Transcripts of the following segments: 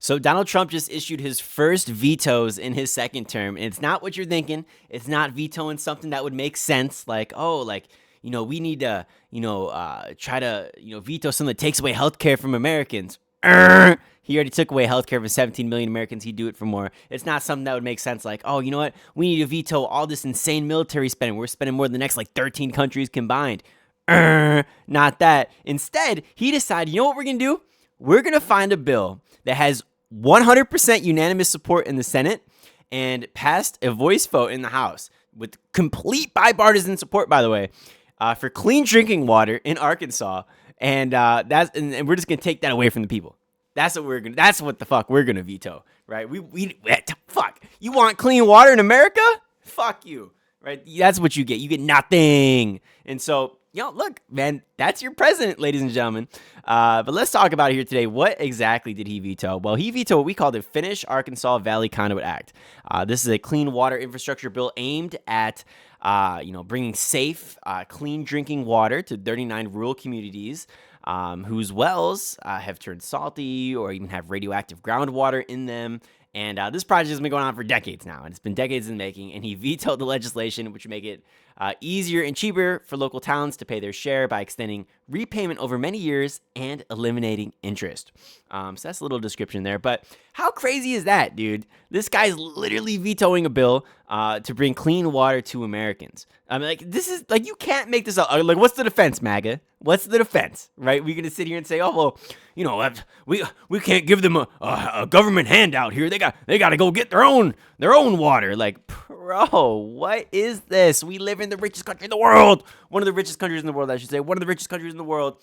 So Donald Trump just issued his first vetoes in his second term. And it's not what you're thinking. It's not vetoing something that would make sense. Like, oh, like, we need to, try to, veto something that takes away healthcare from Americans. He already took away healthcare from 17 million Americans. He'd do it for more. It's not something that would make sense. Like, oh, you know what? We need to veto all this insane military spending. We're spending more than the next 13 countries combined. Not that. Instead, he decided, you know what we're going to do? We're going to find a bill that has 100% unanimous support in the Senate and passed a voice vote in the House with complete bipartisan support, by the way, for clean drinking water in Arkansas. And and we're just going to take that away from the people. That's what the fuck we're going to veto, right? Fuck. You want clean water in America? Fuck you, right? That's what you get. You get nothing. And so, look, man, that's your president, ladies and gentlemen. But let's talk about it here today. What exactly did he veto? Well, he vetoed what we call the Finnish Arkansas Valley Conduit Act. This is a clean water infrastructure bill aimed at, bringing safe, clean drinking water to 39 rural communities whose wells have turned salty or even have radioactive groundwater in them. And this project has been going on for decades now, and it's been decades in the making. And he vetoed the legislation, which would make it easier and cheaper for local towns to pay their share by extending repayment over many years and eliminating interest. So that's a little description there. But how crazy is that, dude? This guy's literally vetoing a bill to bring clean water to Americans. I mean, this is you can't make this up. Like, what's the defense, MAGA? What's the defense, right? We're gonna sit here and say, oh well, we can't give them a government handout here. They got to go get their own water. Like, bro, what is this? We live in the richest country in the world. One of the richest countries in the world, I should say. One of the richest countries in the world.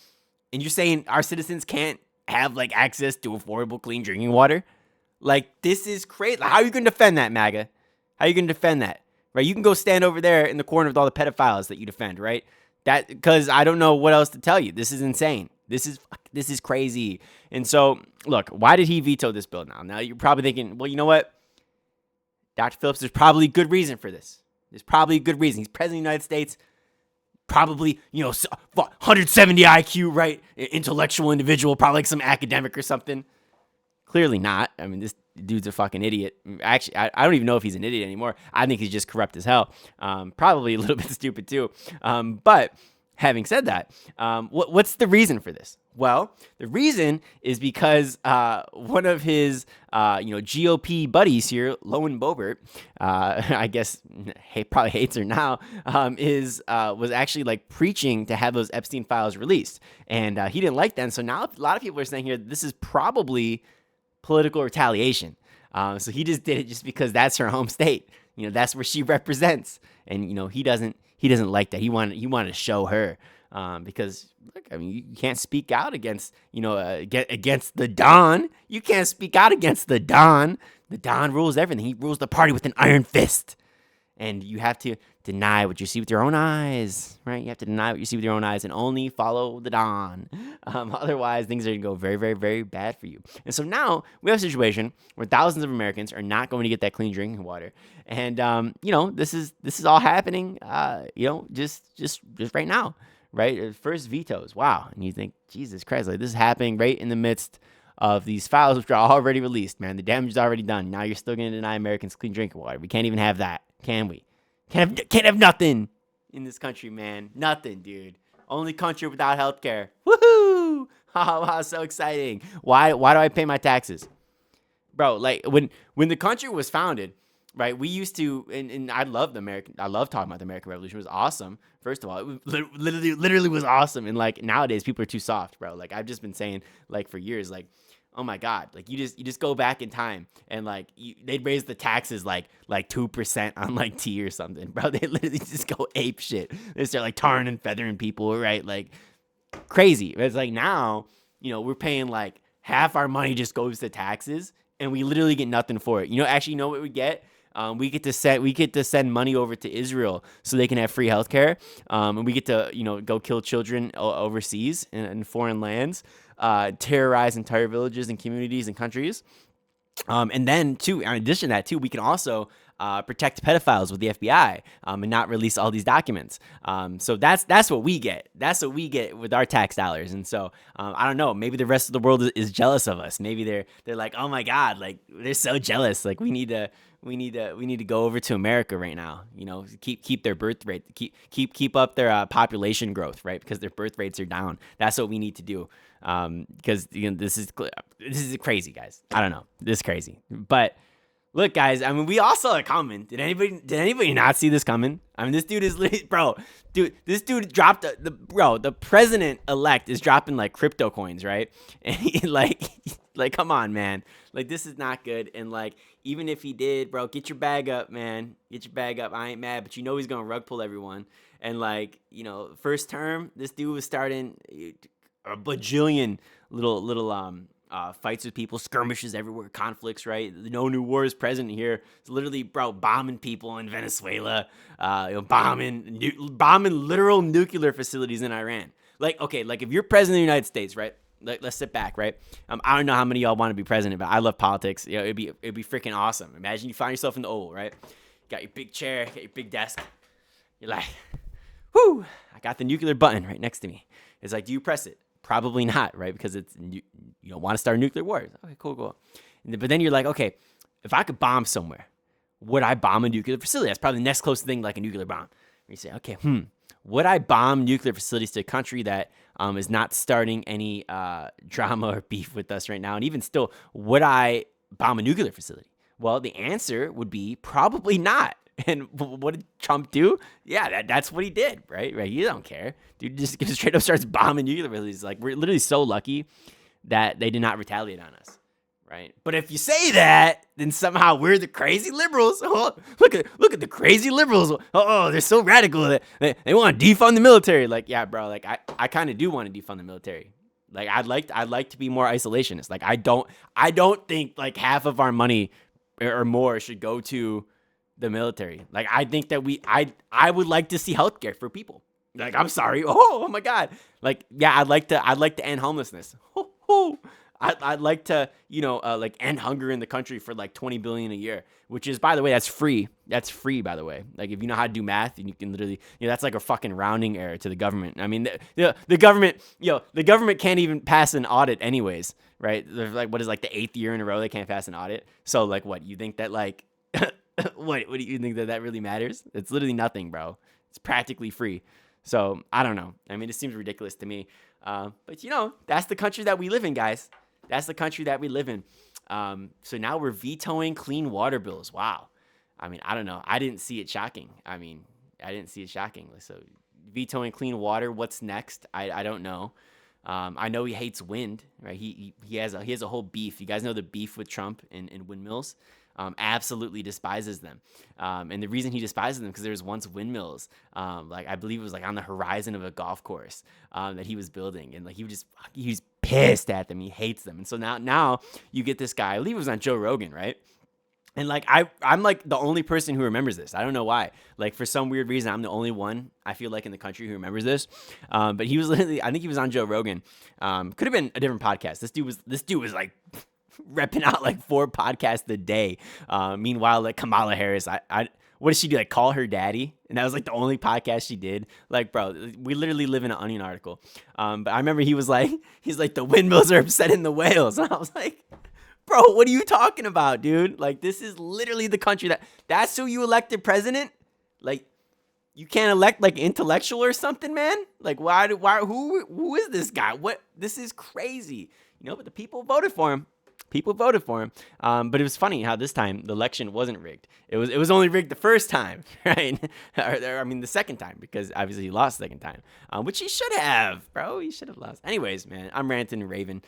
And you're saying our citizens can't have access to affordable, clean drinking water? Like, this is crazy. How are you going to defend that, MAGA? How are you going to defend that? Right? You can go stand over there in the corner with all the pedophiles that you defend, right? Because I don't know what else to tell you. This is insane. This is crazy. And so, look, why did he veto this bill now? Now, you're probably thinking, well, you know what? Dr. Phillips, there's probably a good reason for this. There's probably a good reason. He's president of the United States. Probably, 170 IQ, right? Intellectual individual, probably some academic or something. Clearly not. I mean, this dude's a fucking idiot. Actually, I don't even know if he's an idiot anymore. I think he's just corrupt as hell. Probably a little bit stupid too. But having said that, what's the reason for this? Well, the reason is because one of his, GOP buddies here, Lowen Boebert, I guess he probably hates her now, was actually preaching to have those Epstein files released, and he didn't like that. And so now a lot of people are saying here this is probably political retaliation. So he just did it just because that's her home state. That's where she represents, and he doesn't like that. He wanted to show her. Because look, I mean, you can't speak out against the Don. You can't speak out against the Don. The Don rules everything. He rules the party with an iron fist. And you have to deny what you see with your own eyes, right? You have to deny what you see with your own eyes and only follow the Don. Otherwise, things are going to go very, very, very bad for you. And so now we have a situation where thousands of Americans are not going to get that clean drinking water. And, this is all happening, just right now. Right? First vetoes. Wow. And you think, Jesus Christ, this is happening right in the midst of these files which are already released, man. The damage is already done. Now you're still going to deny Americans clean drinking water. We can't even have that, can we? Can't have nothing in this country, man. Nothing, dude. Only country without healthcare. Woohoo! Wow, so exciting. Why do I pay my taxes? Bro, when the country was founded, right, we used to, and I love talking about the American Revolution. It was awesome. First of all, it literally was awesome. And nowadays, people are too soft, bro. I've just been saying for years, oh my God, you just go back in time and they'd raise the taxes 2% on tea or something, bro. They literally just go ape shit. They start tarring and feathering people, right? Crazy. It's now, we're paying half our money just goes to taxes, and we literally get nothing for it. Actually, what we get? We get to send money over to Israel so they can have free healthcare. And we get to go kill children overseas in foreign lands, terrorize entire villages and communities and countries. And then too, in addition to that too, we can also protect pedophiles with the FBI and not release all these documents. So that's what we get. That's what we get with our tax dollars. And so I don't know. Maybe the rest of the world is jealous of us. Maybe they're like, oh my God, like they're so jealous. Like we need to go over to America right now. You know, keep their birth rate, keep up their population growth, right? Because their birth rates are down. That's what we need to do. Because this is crazy, guys. I don't know. This is crazy, but. Look, guys, I mean, we all saw it coming. Did anybody not see this coming? I mean, this dude is this dude dropped the president-elect is dropping like crypto coins, right? And he like, come on, man. Like, this is not good. And like, even if he did, bro, get your bag up, man. Get your bag up. I ain't mad, but he's going to rug pull everyone. And like, first term, this dude was starting a bajillion little fights with people, skirmishes everywhere, conflicts, right? No new war is present here. It's literally, bro, bombing people in Venezuela, bombing literal nuclear facilities in Iran. Like, okay, like if you're president of the United States, right? Like, let's sit back, right? I don't know how many of y'all want to be president, but I love politics. It'd be freaking awesome. Imagine you find yourself in the Oval, right? You got your big chair, got your big desk. You're like, whoo, I got the nuclear button right next to me. It's like, do you press it? Probably not, right? Because you don't want to start a nuclear war. Okay, cool. But then you're like, okay, if I could bomb somewhere, would I bomb a nuclear facility? That's probably the next closest thing like a nuclear bomb. You say, okay, would I bomb nuclear facilities to a country that is not starting any drama or beef with us right now? And even still, would I bomb a nuclear facility? Well, the answer would be probably not. And what did Trump do? Yeah, that's what he did, right? He don't care. Dude just straight up starts bombing nuclear facilities. Like, we're literally so lucky that they did not retaliate on us, right? But if you say that, then somehow we're the crazy liberals. Oh, look at the crazy liberals. Oh, they're so radical that they want to defund the military. Like, yeah, bro. Like, I kind of do want to defund the military. Like, I'd like to be more isolationist. Like, I don't think like half of our money or more should go to the military. Like, I think that I would like to see healthcare for people. Like, I'm sorry. Oh my God. Like, yeah, I'd like to end homelessness. I'd like to, like end hunger in the country for like 20 billion a year, which is, by the way, that's free. That's free, by the way. Like, if you know how to do math, and you can literally, that's like a fucking rounding error to the government. I mean, the government can't even pass an audit anyways, right? They're like, what is like the 8th year in a row they can't pass an audit? So like, what, you think that like, what do you think that really matters? It's literally nothing, bro. It's practically free. So I don't know. I mean, it seems ridiculous to me. But that's the country that we live in, guys. That's the country that we live in. So now we're vetoing clean water bills. Wow. I mean, I don't know. I didn't see it shocking. So vetoing clean water. What's next? I don't know. I know he hates wind, right? He has a whole beef. You guys know the beef with Trump and windmills. Absolutely despises them. And the reason he despises them because there was once windmills, like I believe it was like on the horizon of a golf course that he was building, and like he's pissed at them. He hates them. And so now you get this guy. I believe it was on Joe Rogan, right? And like I'm like the only person who remembers this. I don't know why. Like, for some weird reason, I'm the only one I feel like in the country who remembers this. But he was literally, I think he was on Joe Rogan. Could have been a different podcast. This dude was like repping out like 4 podcasts a day. Meanwhile, like Kamala Harris, what did she do? Like, call her daddy? And that was like the only podcast she did. Like, bro, we literally live in an Onion article. But I remember he's like, the windmills are upsetting the whales. And I was like, bro, what are you talking about, dude? Like, this is literally the country that's who you elected president? Like, you can't elect like intellectual or something, man? Like, who is this guy? What? This is crazy. But the people voted for him. But it was funny how this time the election wasn't rigged. It was only rigged the first time, right? I mean, the second time, because obviously he lost the second time, which he should have, bro. He should have lost. Anyways, man, I'm ranting and raving.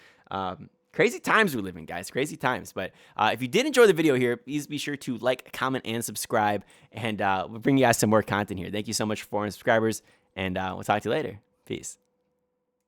Crazy times we live in, guys. Crazy times. But if you did enjoy the video here, please be sure to like, comment, and subscribe. And we'll bring you guys some more content here. Thank you so much for 400 subscribers, and we'll talk to you later. Peace.